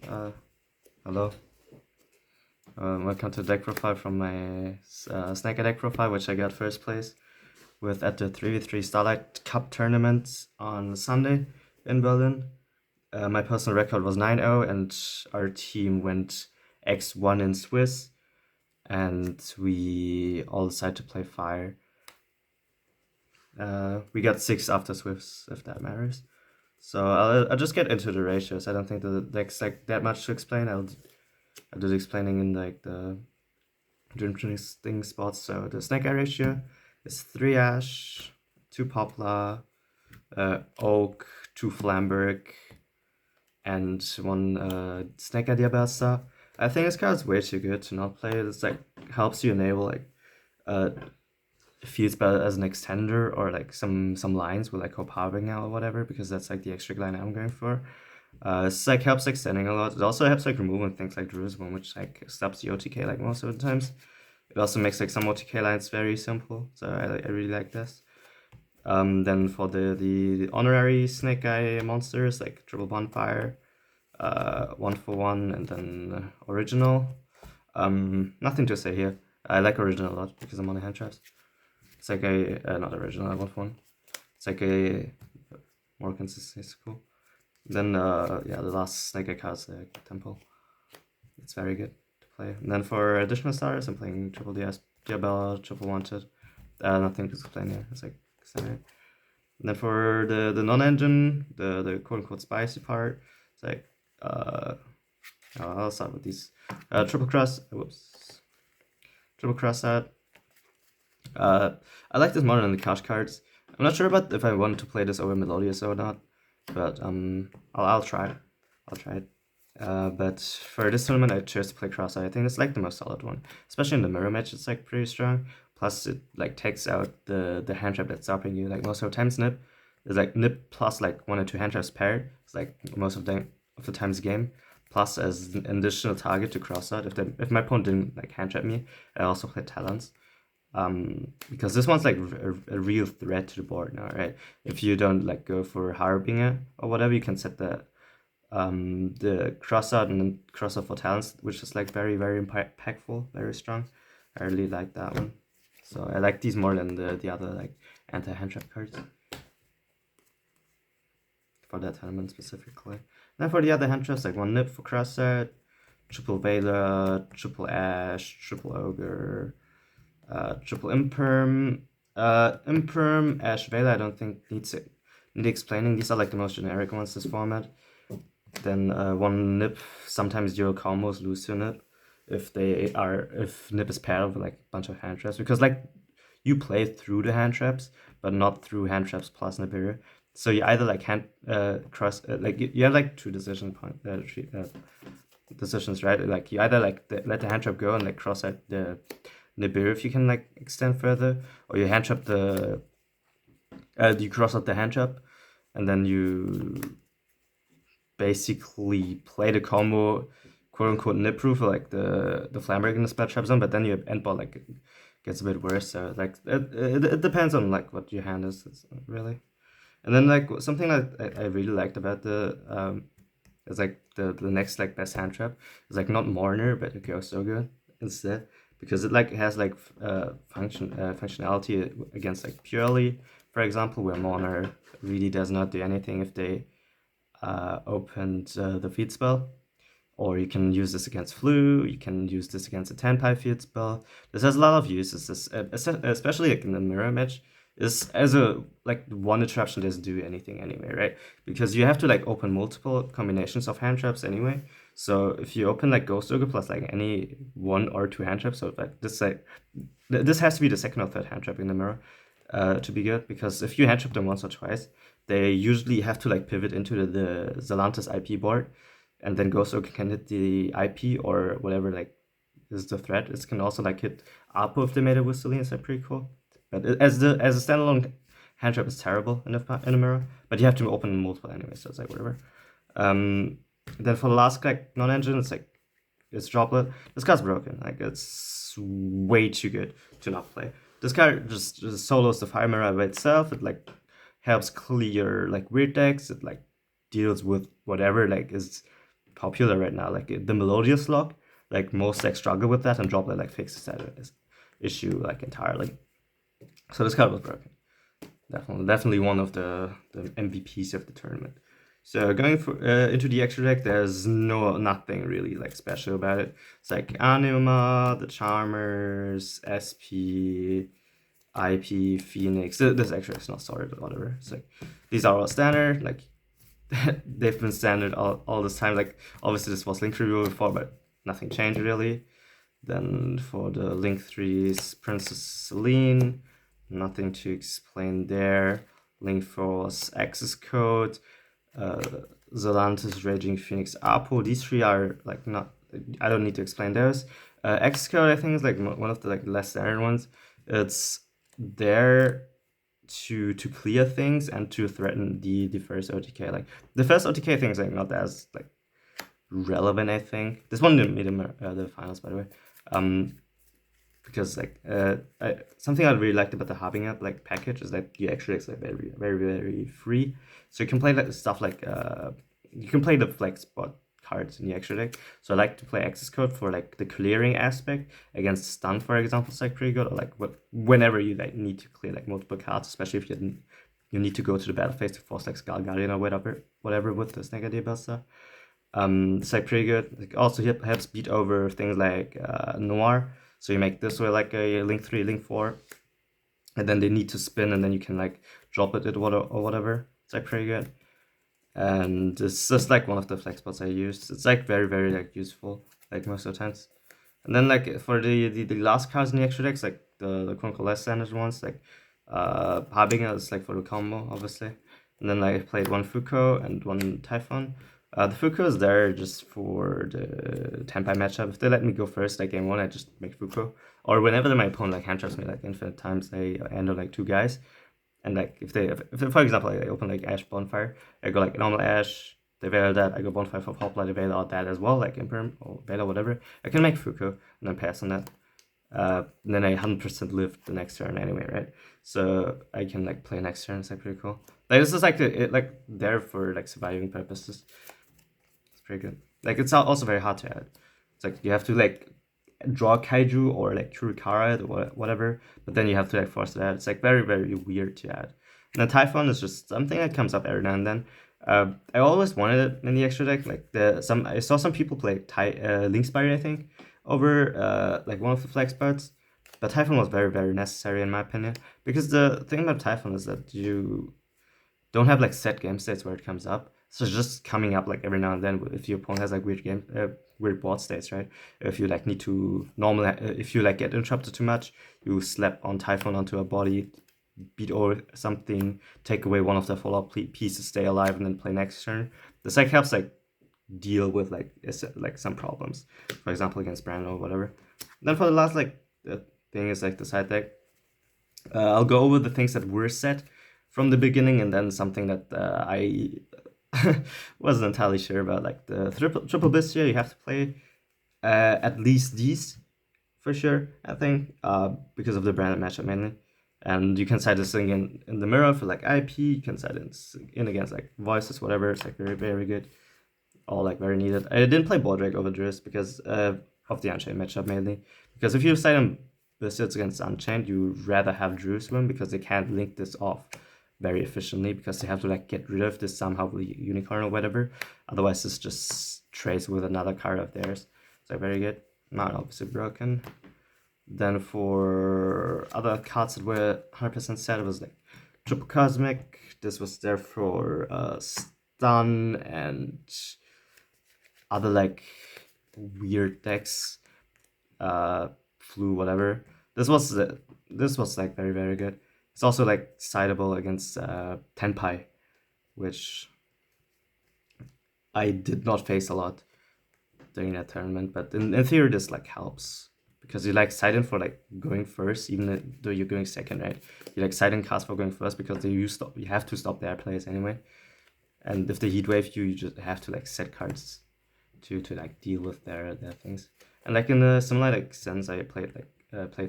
Hello. Welcome to deck profile from my Snaker deck profile, which I got first place with at the 3v3 Starlight Cup tournament on Sunday in Berlin. My personal record was 9-0 and our team went X1 in Swiss, and we all decided to play Fire. We got 6 after Swiss, if that matters. So I'll just get into the ratios. I don't think the deck's like that much to explain. I'll do the explaining in like the interesting spots. So the Snake Eye ratio is 3 Ash, 2 Poplar, Oak, 2 Flamberg, and 1 Snake Eye Diabasa. I think this card's way too good to not play. It's like helps you enable like field spell as an extender or like some lines with like Hope Harbinger or whatever, because that's like the extra line I'm going for. This like helps extending a lot. It also helps like removing things like Jerusalem, which like stops the OTK like most of the times. It also makes like some OTK lines very simple, so I really like this. Then for the honorary Snake Eye monsters, like Triple Bonfire, 1-for-1, and then original. Nothing to say here. I like original a lot because I'm on the hand traps. It's like a not original, 1-for-1. It's like a more consistent. It's cool. Then yeah, the last Snake Eye card is Temple. It's very good to play. And then for additional starters, I'm playing Triple DS, Diabella, Triple Wanted. Nothing to explain here. It's like semi. And then for the non-engine, the quote unquote spicy part, it's like I'll start with these. Triple Cross. Whoops. Triple Cross set. I like this more than the cash cards. I'm not sure about if I want to play this over Melodious or not, but I'll try. I'll try it. But for this tournament, I chose to play Cross-Eye. I think it's like the most solid one, especially in the mirror match. It's like pretty strong. Plus, it like takes out the hand trap that's stopping you. Like most of the times, Nip is like Nip plus like 1 or 2 hand traps paired. It's like most of the times game. Plus, as an additional target to Cross-Eye. If my opponent didn't like hand trap me, I also play Talons. Because this one's like a real threat to the board now, right? If you don't like go for Harbinger or whatever, you can set the cross out and then cross out for talents, which is like very impactful, very strong. I really like that one. So I like these more than the other like anti-hand trap cards for that tournament specifically. Then for the other hand traps, like 1 Nip for cross out, triple Vela, triple Ash, triple Ogre, triple Imperm. Imperm, Ash, Vela, I don't think need explaining. These are like the most generic ones this format. Then 1 Nip, sometimes 0 combos lose to Nip if Nip is paired with like a bunch of hand traps, because like you play through the hand traps but not through hand traps plus Nibiru. So you either like cross like you have like 2 decisions, right? Like you either like let the hand trap go and like cross out the Nibiru if you can like extend further, or you hand trap you cross out the hand trap and then you basically play the combo quote unquote nip proof like the Flamberg in the splat trap zone, but then your end ball like gets a bit worse. So like it depends on like what your hand is really. And then like something that I really liked about the is like the next like best hand trap is like not Mourner but it goes so good instead, because it like has like functionality against like purely, for example, where Mourner really does not do anything if they opened the feed spell. Or you can use this against Flu, you can use this against a Tenpai field spell. This has a lot of uses, especially like in the mirror match. Is as a like 1 attraction doesn't do anything anyway, right? Because you have to like open multiple combinations of hand traps anyway. So if you open like Ghost Ogre plus like any 1 or 2 hand traps, so like this has to be the second or third hand trap in the mirror to be good, because if you hand trap them once or twice, they usually have to like pivot into the Zalantis IP board, and then Ghost Ogre can hit the IP or whatever like is the threat. It can also like hit Apo if they made a Whistling, so pretty cool. But as a standalone hand trap is terrible in the mirror, but you have to open multiple anyway, so it's like whatever. Then for the last like non-engine, it's Droplet. This card's broken. Like it's way too good to not play. This card just solos the Fire Mirror by itself. It like helps clear like weird decks. It like deals with whatever like is popular right now. Like the Melodious lock, like most like struggle with that, and Droplet like fixes that issue like entirely. So this card was broken. Definitely one of the MVPs of the tournament. So going for into the extra deck, there's nothing really like special about it. It's like Anima, the Charmers, SP, IP, Phoenix. This extra is not sorted, but whatever. It's like these are all standard. Like they've been standard all this time. Like obviously this was Link review before, but nothing changed really. Then for the Link 3's Princess Celine, nothing to explain there. Link 4's Access Code, Zolantis, Raging Phoenix, Apo. These three are like not. I don't need to explain those. Access Code, I think, is like one of the like less standard ones. It's there to clear things and to threaten the first OTK. Like the first OTK thing is like not as like relevant, I think. This one didn't meet the finals, by the way. Because like something I really liked about the Harbinger like package is that you actually it's like very free. So you can play like stuff like you can play the flex spot cards in the extra deck. So I like to play Access Code for like the clearing aspect against stun, for example. It's like pretty good. Or like whenever you like need to clear like multiple cards, especially if you need to go to the battle phase to force like Skull Guardian or whatever with this negative buster. It's like pretty good. It also helps beat over things like Noir. So you make this way like a Link 3, Link 4, and then they need to spin, and then you can like drop it or whatever. It's like pretty good. And it's just like one of the flex spots I used. It's like very like useful like most of the times. And then like for the last cards in the extra decks, like the quote less standard ones, like Harbinger is like for the combo obviously. And then like, I played one Fuko and one Typhon. The Fuko is there just for the Tenpai matchup. If they let me go first, like game 1, I just make Fuko. Or whenever my opponent like hand traps me like infinite times, I end on like 2 guys. And like if for example like, I open like Ash Bonfire, I go like normal Ash, they veil that, I go Bonfire for Poplar, they veil out that as well, like Imperm or Veil or whatever. I can make Fuko and then pass on that. And then I 100% live the next turn anyway, right? So I can like play next turn. It's like pretty cool. Like this is like like there for like surviving purposes. It's pretty good. Like it's also very hard to add. It's like you have to like draw Kaiju or like Kurikara it or whatever, but then you have to like force it out. It's like very weird to add. And the Typhon is just something that comes up every now and then. I always wanted it in the extra deck. Like I saw some people play Link Spire, I think, over like one of the flex spots. But Typhon was very necessary in my opinion, because the thing about Typhon is that you don't have like set game states where it comes up. So it's just coming up like every now and then if your opponent has like weird board states, right? If you like need to if you like get interrupted too much, you slap on Typhon onto a body, beat over something, take away one of the follow-up pieces, stay alive, and then play next turn. This like helps like deal with like some problems, for example against Brandon or whatever. Then for the last like thing is like the side deck. I'll go over the things that were set from the beginning, and then something that I wasn't entirely sure about, like the triple Bistia. You have to play at least these for sure, I think, because of the branded matchup mainly. And you can side this thing in the mirror for like IP. You can side it in against like voices, whatever. It's like very good, all like very needed. I didn't play Bordrake over Druid because of the Unchained matchup mainly. Because if you side on Biscuits against Unchained, you rather have Druid win because they can't link this off very efficiently, because they have to like get rid of this somehow with Unicorn or whatever. Otherwise, this just trades with another card of theirs. So very good. Not obviously broken. Then for other cards that were 100% set, it was like Triple Cosmic. This was there for stun and other like weird decks, flu, whatever. This was like very good. It's also like sideable against Tenpai, which I did not face a lot during that tournament. But in theory, this like helps, because you like side in for like going first, even though you're going second, right? You like side in cards for going first because you have to stop their plays anyway. And if they heat wave you just have to like set cards to like deal with their things. And like in a similar like sense, I played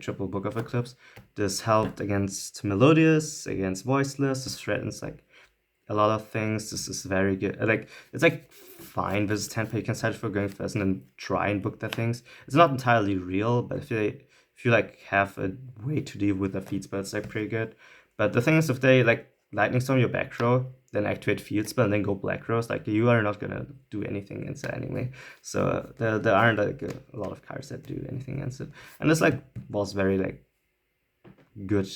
triple Book of Eclipse. This helped against Melodious, against Voiceless. This threatens like a lot of things. This is very good. Like it's like fine versus tempo. You can set it for going first and then try and book the things. It's not entirely real, but if you like have a way to deal with the feed spell, it's like pretty good. But the thing is, if they like lightning storm your back row, then activate field spell and then go black rows, like you are not gonna do anything against it anyway. So there aren't like a lot of cards that do anything against it. And this like was very like good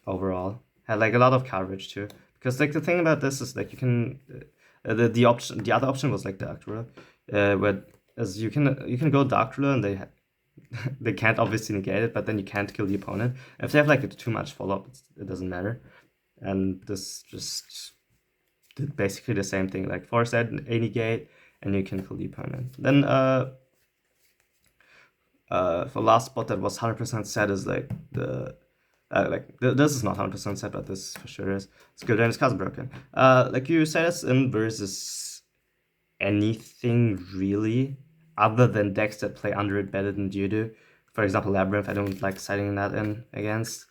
overall. Had like a lot of coverage too. Because like the thing about this is like you can the other option was like Dark Ruler, where as you can go Dark Ruler and they can't obviously negate it, but then you can't kill the opponent. If they have like too much follow up, it doesn't matter. And this just did basically the same thing, like force a negate, and you can kill the opponent. Then for last spot that was 100% set is like this is not 100% set, but this for sure is. Skill drain is cast broken. Like you set us in versus anything really, other than decks that play under it better than you do. For example, Labyrinth, I don't like citing that in against.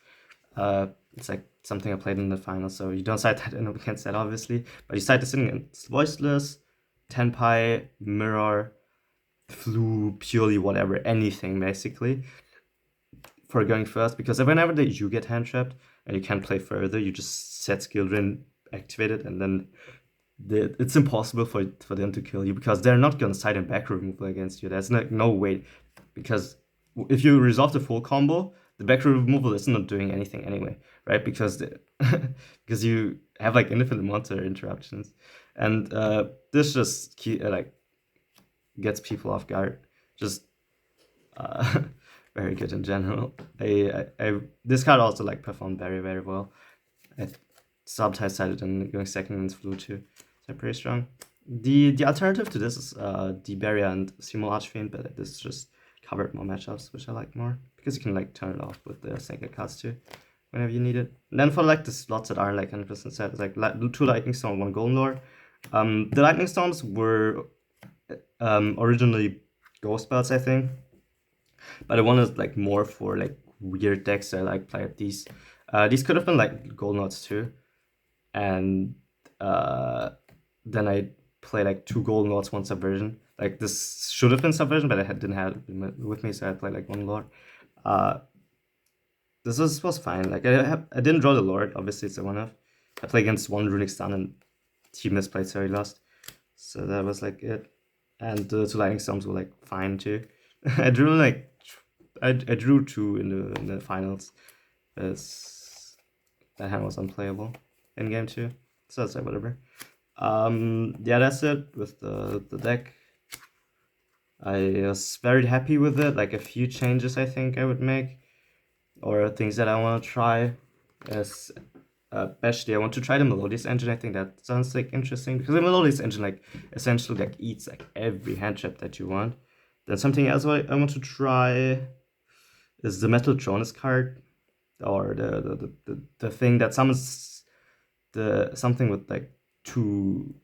It's like something I played in the final, so you don't cite that in against that, obviously. But you cite this in against Voiceless, Tenpai, Mirror, Flu, Purely, whatever, anything basically for going first, because whenever you get hand trapped and you can't play further, you just set skill drain activated, and then it's impossible for them to kill you because they're not gonna side and back removal against you. There's no way, because if you resolve the full combo, the back removal is not doing anything anyway, right? Because because you have like infinite monster interruptions, and this just like gets people off guard. Just very good in general. This card also like performed very well. I subtitled and going second in Flu too, so pretty strong. The alternative to this is Deberia and Simul Archfiend, but this just covered more matchups, which I like more because you can like turn it off with the second cards too, whenever you need it. And then for like the slots that aren't like 100% set, it's like 2 Lightning Storm, 1 Golden Lore. The Lightning Storms were originally Ghost Spells, I think, but I wanted like more for like weird decks that I like play at these. These could have been like Gold Notes too, and then I play like 2 Gold Notes, 1 Subversion. Like this should have been Subversion, but I didn't have it with me, so I played like 1 Lord. This was fine. Like I didn't draw the Lord. Obviously, it's a 1-off. I played against 1 Runic Stun and he misplayed, so he lost. So that was like it. And the 2 Lightning Storms were like fine too. I drew like I drew 2 in the finals. That hand was unplayable in game 2. So that's like whatever. Yeah, that's it with the deck. I was very happy with it. Like a few changes I think I would make, or things that I want to try. As especially I want to try the Melodious engine. I think that sounds like interesting because the Melodious engine like essentially like eats like every hand trap that you want. Then something else I want to try is the Metal Tronus card, or the thing that summons something with like 2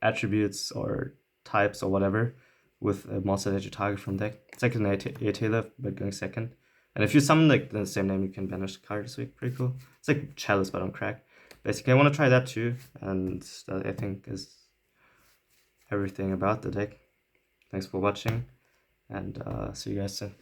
attributes or types or whatever with a monster that you target from deck. It's like an A-Tailor, but going second. And if you summon like the same name, you can banish the card this week. Pretty cool. It's like Chalice, but on crack. Basically, I want to try that too, and that I think is everything about the deck. Thanks for watching, and see you guys soon.